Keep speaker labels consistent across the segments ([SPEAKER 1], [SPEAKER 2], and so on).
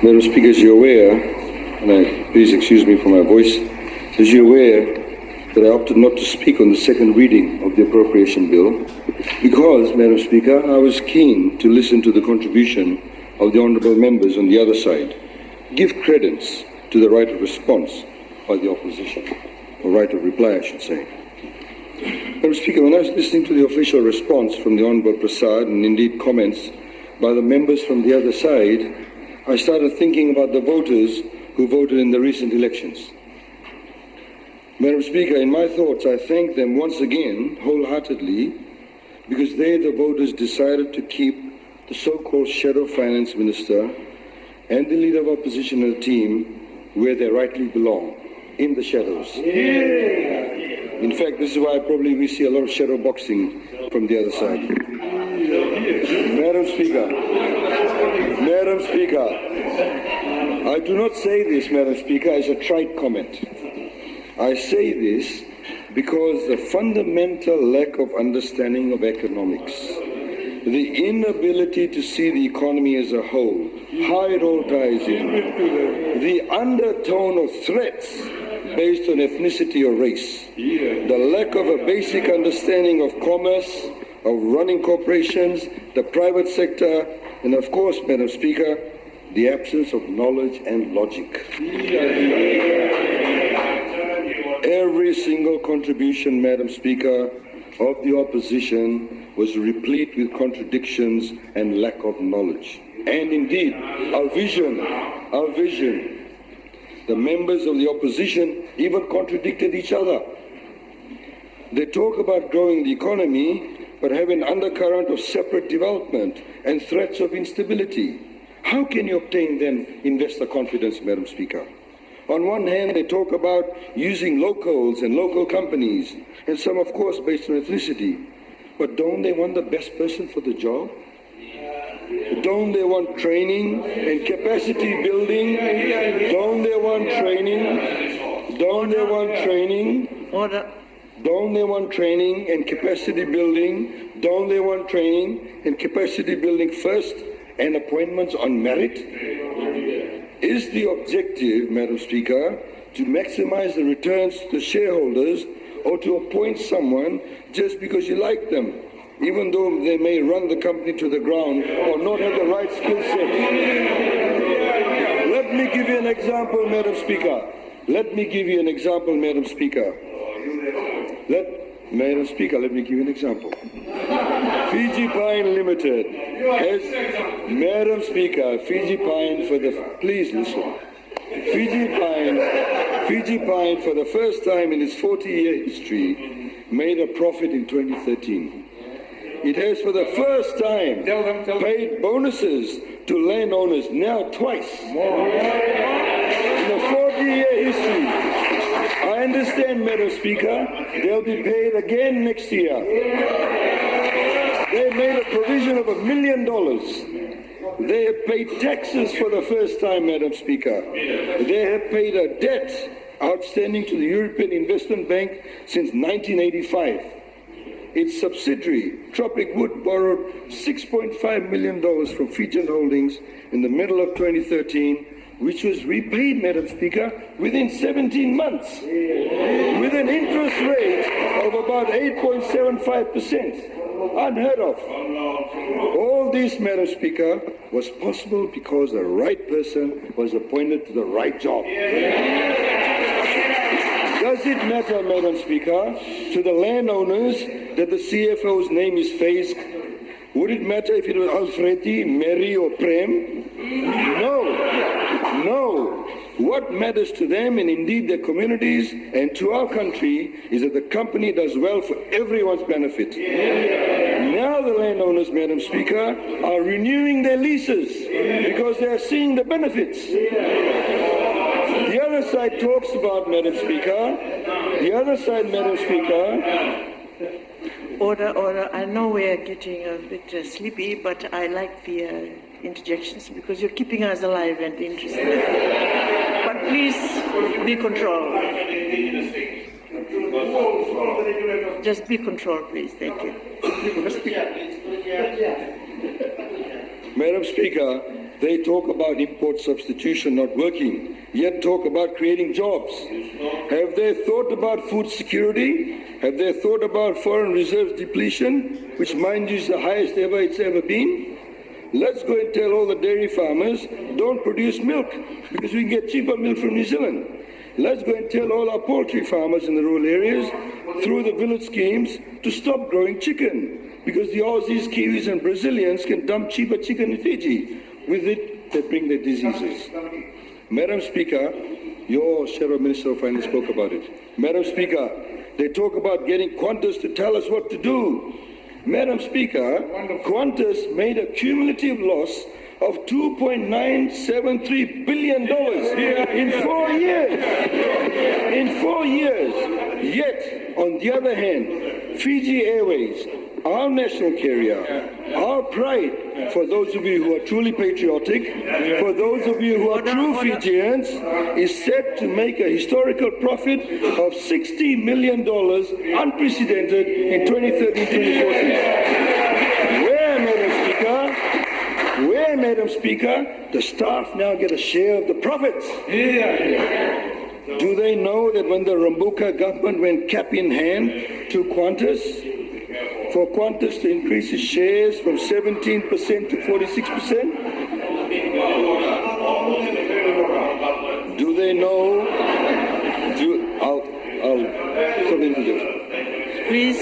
[SPEAKER 1] Madam Speaker, as you're aware, and please excuse me for my voice, as you're aware that I opted not to speak on the second reading of the appropriation bill because, Madam Speaker, I was keen to listen to the contribution of the honourable members on the other side, give credence to the right of response by the opposition, or right of reply, I should say. Madam Speaker, when I was listening to the official response from the Honourable Prasad and indeed comments by the members from the other side, I started thinking about the voters who voted in the recent elections. Madam Speaker, in my thoughts, I thank them once again wholeheartedly because they, the voters, decided to keep the so-called shadow finance minister and the leader of opposition team where they rightly belong, in the shadows. In fact, this is why probably we see a lot of shadow boxing from the other side. Madam Speaker, I do not say this, Madam Speaker, as a trite comment. I say this because the fundamental lack of understanding of economics, the inability to see the economy as a whole, how it all ties in, the undertone of threats based on ethnicity or race, the lack of a basic understanding of commerce, of running corporations, the private sector, and of course, Madam Speaker, the absence of knowledge and logic. Every single contribution, Madam Speaker, of the opposition was replete with contradictions and lack of knowledge. And indeed, our vision, the members of the opposition even contradicted each other. They talk about growing the economy, but have an undercurrent of separate development and threats of instability. How can you obtain then investor confidence, Madam Speaker? On one hand, they talk about using locals and local companies, and some, of course, based on ethnicity. But don't they want the best person for the job? Don't they want training and capacity building? Don't they want training? Don't they want training?
[SPEAKER 2] Order.
[SPEAKER 1] Don't they want training and capacity building? Don't they want training and capacity building first and appointments on merit? Is the objective, Madam Speaker, to maximize the returns to shareholders or to appoint someone just because you like them, even though they may run the company to the ground or not have the right skill set? Let me give you an example, Madam Speaker. Let me give you an example, Madam Speaker. Madam Speaker, let me give you an example. Fiji Pine Limited has, Madam Speaker, Fiji Pine for the, please listen. Fiji Pine for the first time in its 40-year history made a profit in 2013. It has for the first time paid bonuses to landowners now twice. In a 40-year history. I understand, Madam Speaker, they'll be paid again next year. They made a provision of $1 million. They have paid taxes for the first time, Madam Speaker. They have paid a debt outstanding to the European Investment Bank since 1985. Its subsidiary, Tropic Wood, borrowed $6.5 million from Fijian Holdings in the middle of 2013, which was repaid, Madam Speaker, within 17 months, with an interest rate of about 8.75%. Unheard of. All this, Madam Speaker, was possible because the right person was appointed to the right job. Does it matter, Madam Speaker, to the landowners that the CFO's name is Faiz? Would it matter if it was Alfredi, Mary, or Prem? No. What matters to them and indeed their communities and to our country is that the company does well for everyone's benefit. Now the landowners, Madam Speaker, are renewing their leases because they are seeing the benefits. The other side talks about, Madam Speaker,
[SPEAKER 2] Order. I know we are getting a bit sleepy, but I like the interjections because you're keeping us alive and interested. But please be controlled. Just be controlled, please. Thank you.
[SPEAKER 1] Madam Speaker, They talk about import substitution not working, yet talk about creating jobs. Have they thought about food security? Have they thought about foreign reserves depletion, which mind you is the highest ever it's ever been? Let's go and tell all the dairy farmers, don't produce milk, because we can get cheaper milk from New Zealand. Let's go and tell all our poultry farmers in the rural areas, through the village schemes, to stop growing chicken, because the Aussies, Kiwis and Brazilians can dump cheaper chicken in Fiji. With it, they bring their diseases. Madam Speaker, your Shadow Minister of Finance spoke about it. Madam Speaker, they talk about getting Qantas to tell us what to do. Madam Speaker, Qantas made a cumulative loss of $2.973 billion in 4 years. In 4 years. Yet, on the other hand, Fiji Airways, our national carrier, our pride, for those of you who are truly patriotic, for those of you who are true Fijians, is set to make a historical profit of $60 million, unprecedented in 2013-2014. Where, Madam Speaker, the staff now get a share of the profits? Do they know that when the Rambuka government went cap in hand to Qantas, for Qantas to increase its shares from 17% to 46%? Do they know? I'll come into this.
[SPEAKER 2] Please.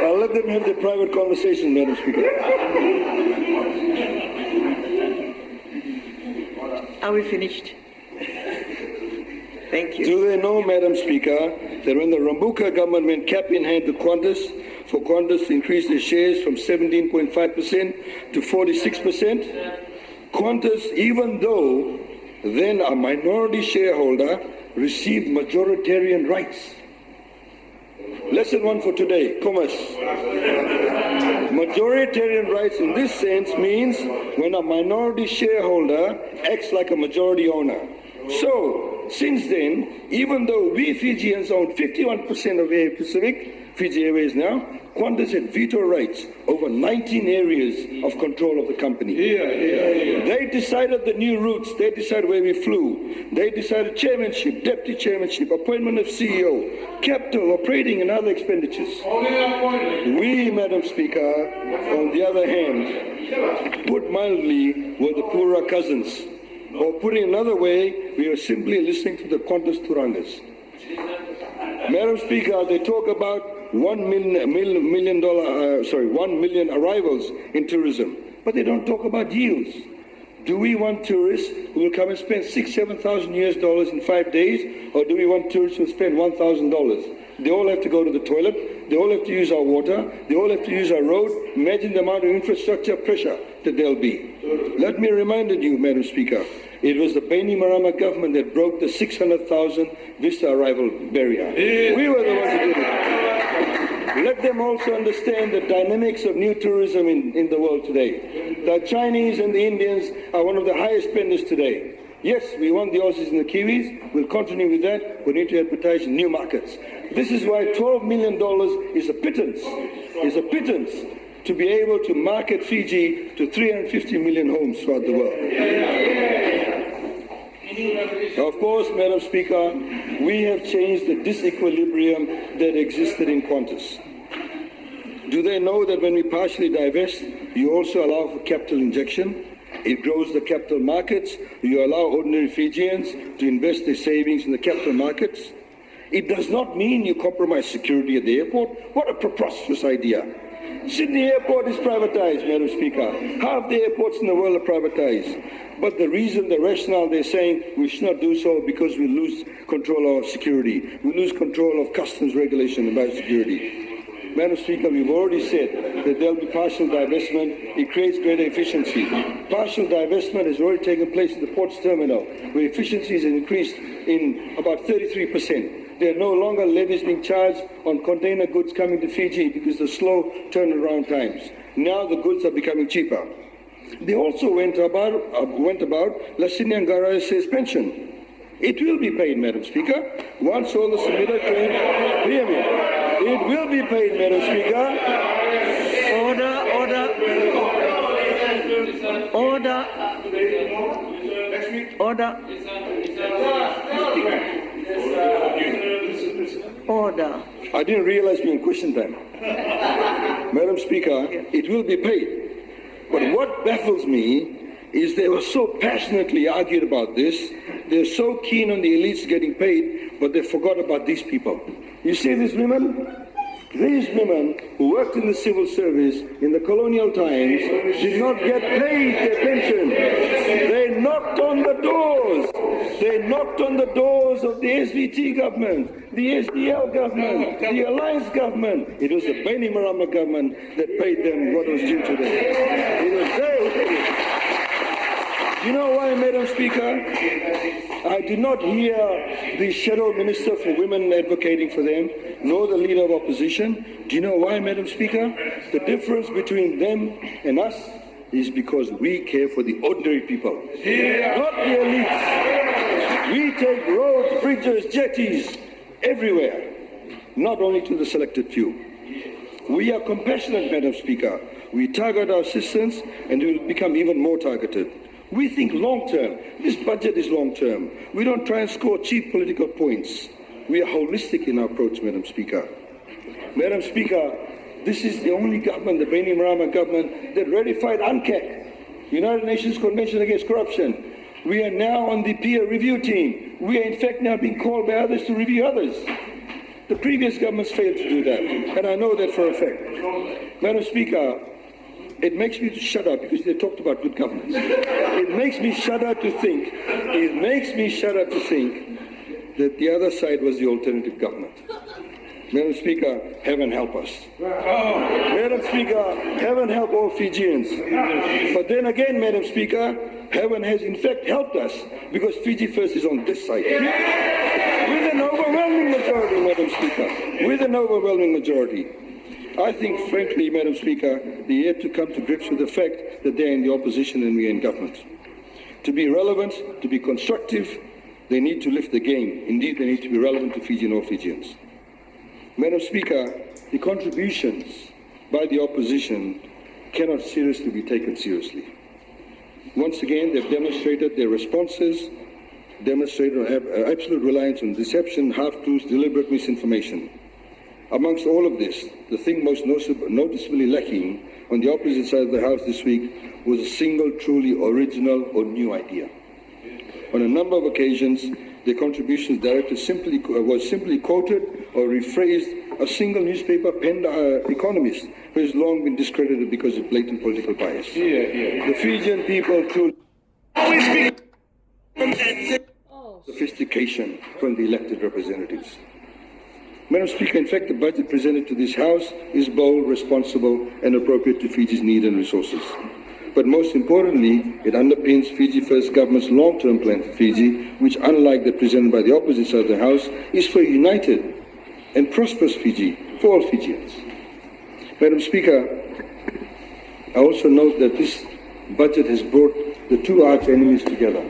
[SPEAKER 1] I'll let them have their private conversation, Madam Speaker.
[SPEAKER 2] Are we finished? Thank you.
[SPEAKER 1] Do they know, Madam Speaker, that when the Rambuka government went cap in hand to Qantas, for Qantas to increase their shares from 17.5% to 46%, Qantas, even though then a minority shareholder, received majoritarian rights. Lesson 1 for today, commerce. Majoritarian rights in this sense means when a minority shareholder acts like a majority owner. So, since then, even though we Fijians own 51% of Air Pacific, Fiji Airways now, Qantas had veto rights over 19 areas of control of the company. They decided the new routes, they decided where we flew, they decided chairmanship, deputy chairmanship, appointment of CEO, capital, operating and other expenditures. We, Madam Speaker, on the other hand, put mildly, were the poorer cousins. Or putting another way, we are simply listening to the Qantas Turangas. Madam Speaker, they talk about 1 million arrivals in tourism, but they don't talk about yields. Do we want tourists who will come and spend $6,000–7,000 in 5 days, or do we want tourists who will spend $1,000? They all have to go to the toilet, they all have to use our water, they all have to use our road. Imagine the amount of infrastructure pressure that there'll be. Let me remind you, Madam Speaker, it was the Bainimarama government that broke the 600,000 visa arrival barrier. We were the ones who did it. Let them also understand the dynamics of new tourism in the world today. The Chinese and the Indians are one of the highest spenders today. Yes, we want the Aussies and the Kiwis. We'll continue with that. We need to advertise in new markets. This is why $12 million is a pittance, to be able to market Fiji to 350 million homes throughout the world. Of course, Madam Speaker, we have changed the disequilibrium that existed in Qantas. Do they know that when we partially divest, you also allow for capital injection? It grows the capital markets. You allow ordinary Fijians to invest their savings in the capital markets. It does not mean you compromise security at the airport. What a preposterous idea. Sydney Airport is privatized, Madam Speaker. Half the airports in the world are privatized. But the rationale they're saying we should not do so because we lose control of security. We lose control of customs regulation and biosecurity. Madam Speaker, we've already said that there'll be partial divestment. It creates greater efficiency. Partial divestment has already taken place in the ports terminal, where efficiencies have increased in about 33%. There are no longer levies being charged on container goods coming to Fiji because of the slow turnaround times. Now the goods are becoming cheaper. They also went about Lasini Angara's suspension. It will be paid, Madam Speaker. Once all the submitted claims, hear me. It will be paid, Madam Speaker.
[SPEAKER 2] Order. Order. Order. Order.
[SPEAKER 1] I didn't realize we were in question time. Madam Speaker, it will be paid. But what baffles me is they were so passionately argued about this. They're so keen on the elites getting paid, but they forgot about these people. You see these women? These women who worked in the civil service in the colonial times did not get paid their pension. They knocked on the doors. They knocked on the doors of the SVT government, the SDL government, the Alliance government. It was the Benny Marama government that paid them what was due to them. It was they who paid it. You know why, Madam Speaker? I did not hear the Shadow Minister for Women advocating for them, nor the Leader of Opposition. Do you know why, Madam Speaker? The difference between them and us is because we care for the ordinary people, not the elites. We take roads, bridges, jetties everywhere, not only to the selected few. We are compassionate, Madam Speaker. We target our assistance and we will become even more targeted. We think long-term. This budget is long-term. We don't try and score cheap political points. We are holistic in our approach, Madam Speaker. Madam Speaker, this is the only government, the Benny Marama government, that ratified UNCAC, United Nations Convention Against Corruption. We are now on the peer review team. We are in fact now being called by others to review others. The previous governments failed to do that, and I know that for a fact. Madam Speaker, it makes me to shudder because they talked about good governance. It makes me shudder to think. It makes me shudder to think that the other side was the alternative government. Madam Speaker, heaven help us. Madam Speaker, heaven help all Fijians. But then again, Madam Speaker, heaven has in fact helped us because Fiji First is on this side. With an overwhelming majority, Madam Speaker. With an overwhelming majority. I think, frankly, Madam Speaker, they have to come to grips with the fact that they're in the opposition and we're in government. To be relevant, to be constructive, they need to lift the game. Indeed, they need to be relevant to Fiji and all Fijians. Madam Speaker, the contributions by the opposition cannot seriously be taken seriously. Once again, they've demonstrated their responses, demonstrated absolute reliance on deception, half-truths, deliberate misinformation. Amongst all of this, the thing most noticeably lacking on the opposite side of the House this week was a single truly original or new idea. On a number of occasions, the contributions directed was simply quoted or rephrased a single newspaper penned economist who has long been discredited because of blatant political bias. The Fijian people too sophistication from the elected representatives. Madam Speaker, in fact, the budget presented to this House is bold, responsible, and appropriate to Fiji's need and resources. But most importantly, it underpins Fiji First government's long-term plan for Fiji, which, unlike that presented by the opposite side of the House, is for a united and prosperous Fiji for all Fijians. Madam Speaker, I also note that this budget has brought the two arch enemies together.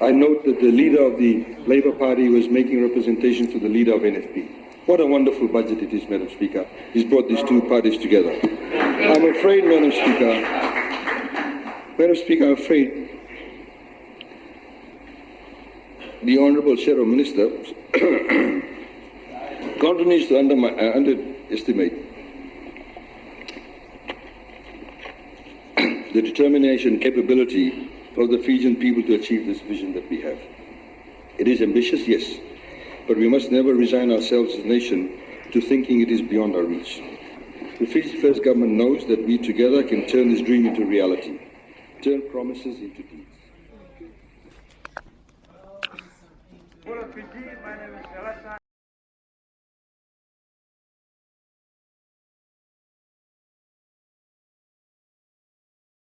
[SPEAKER 1] I note that the leader of the Labour Party was making representation to the leader of NFP. What a wonderful budget it is, Madam Speaker. He's brought these two parties together. I'm afraid, Madam Speaker, I'm afraid the Honourable Shadow Minister continues to underestimate the determination and capability of the Fijian people to achieve this vision that we have. It is ambitious, yes, but we must never resign ourselves as a nation to thinking it is beyond our reach. The Fiji First government knows that we together can turn this dream into reality, turn promises into deeds.